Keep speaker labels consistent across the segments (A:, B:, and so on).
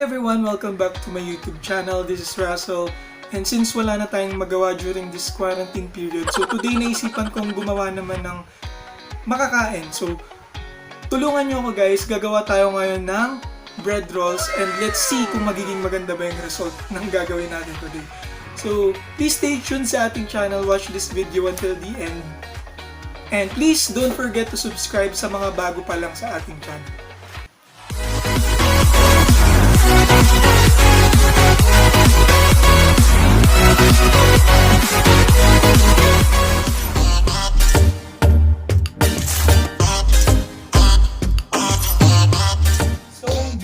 A: Everyone, welcome back to my YouTube channel. This is RUssel. And since wala na tayong magawa during this quarantine period, so today naisipan kong gumawa naman ng makakain. So, tulungan nyo ako guys, gagawa tayo ngayon ng bread rolls and let's see kung magiging maganda ba yung result ng gagawin natin today. So, please stay tuned sa ating channel, watch this video until the end. And please don't forget to subscribe sa mga bago pa lang sa ating channel.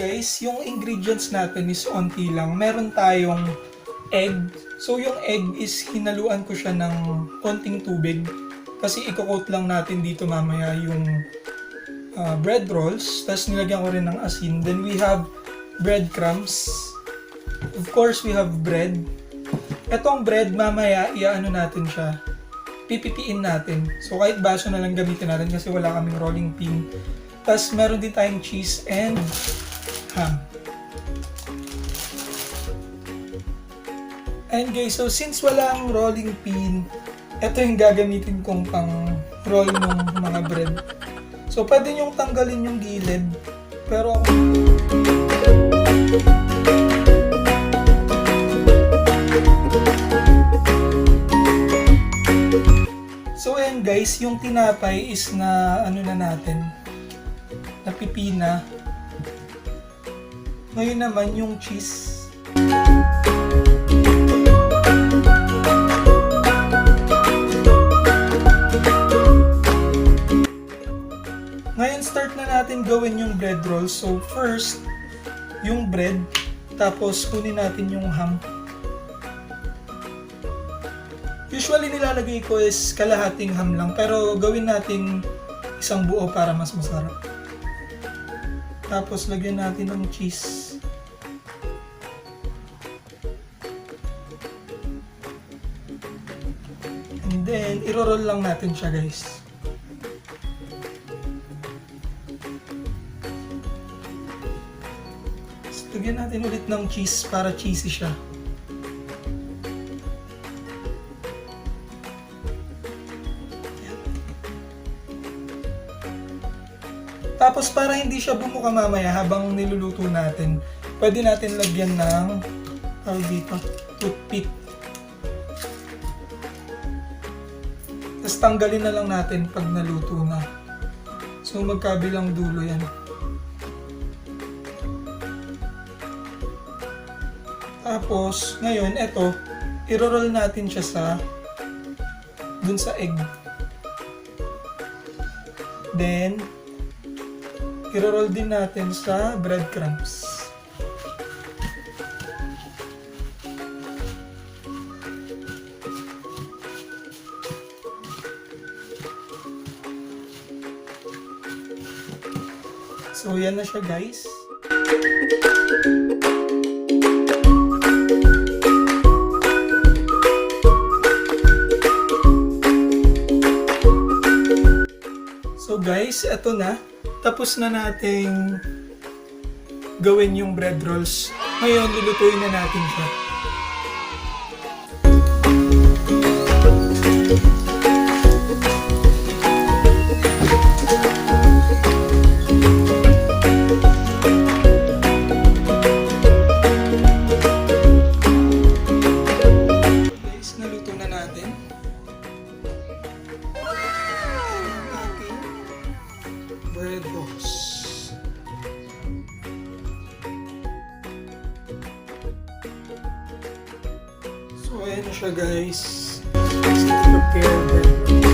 A: Guys, yung ingredients natin is onti lang. Meron tayong egg. So yung egg is hinaluan ko siya ng konting tubig kasi i-coat lang natin dito mamaya yung bread rolls. Tapos nilagyan ko rin ng asin. Then we have breadcrumbs. Of course, we have bread. Etong bread mamaya iaano natin siya. Pipipiin natin. So kahit baso na lang gamitin natin kasi wala kaming rolling pin. Tapos meron din tayong cheese and ham. And guys, so since wala ang rolling pin, ito yung gagamitin kong pang roll ng mga bread. So pwede nyong tanggalin yung gilid, pero so ayan guys, yung tinapay is na ano na natin, napipina. Ngayon naman yung cheese. Ngayon start na natin gawin yung bread rolls. So first, yung bread, tapos kunin natin yung ham. Usually nilalagay ko is kalahating ham lang, pero gawin natin isang buo para mas masarap. Tapos lagyan natin ng cheese. And then, iro-roll lang natin siya guys. So, lagyan natin ulit ng cheese para cheesy siya. Tapos para hindi siya bumuka mamaya habang niluluto natin, pwede natin lagyan ng toothpick. Tapos tanggalin na lang natin pag naluto na. So magkabilang dulo yan. Tapos ngayon eto, i-roll natin siya sa dun sa egg. Then i-roll din natin sa breadcrumbs. So yan na siya guys. So guys, eto na. Tapos na nating gawin yung bread rolls. Ngayon, lulutuin na natin siya. Guys, naluto na natin. Bread rolls. So ayan na siya guys. Let's prepare bread rolls.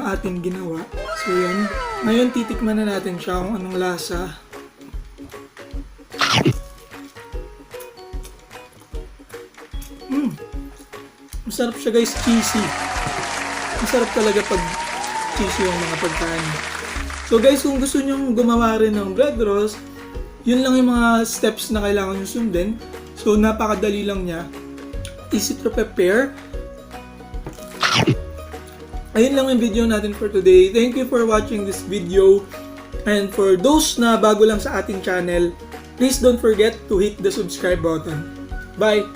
A: Ating ginawa. So yan. Ngayon titikman na natin siya kung anong lasa. Masarap siya guys, cheesy. Masarap talaga pag cheesy yung mga pagkain. So guys, kung gusto nyong gumawa rin ng bread rolls, yun lang yung mga steps na kailangan nyo sundin. So napakadali lang niya. Easy to prepare. Ayun lang yung video natin for today. Thank you for watching this video. And for those na bago lang sa ating channel, please don't forget to hit the subscribe button. Bye!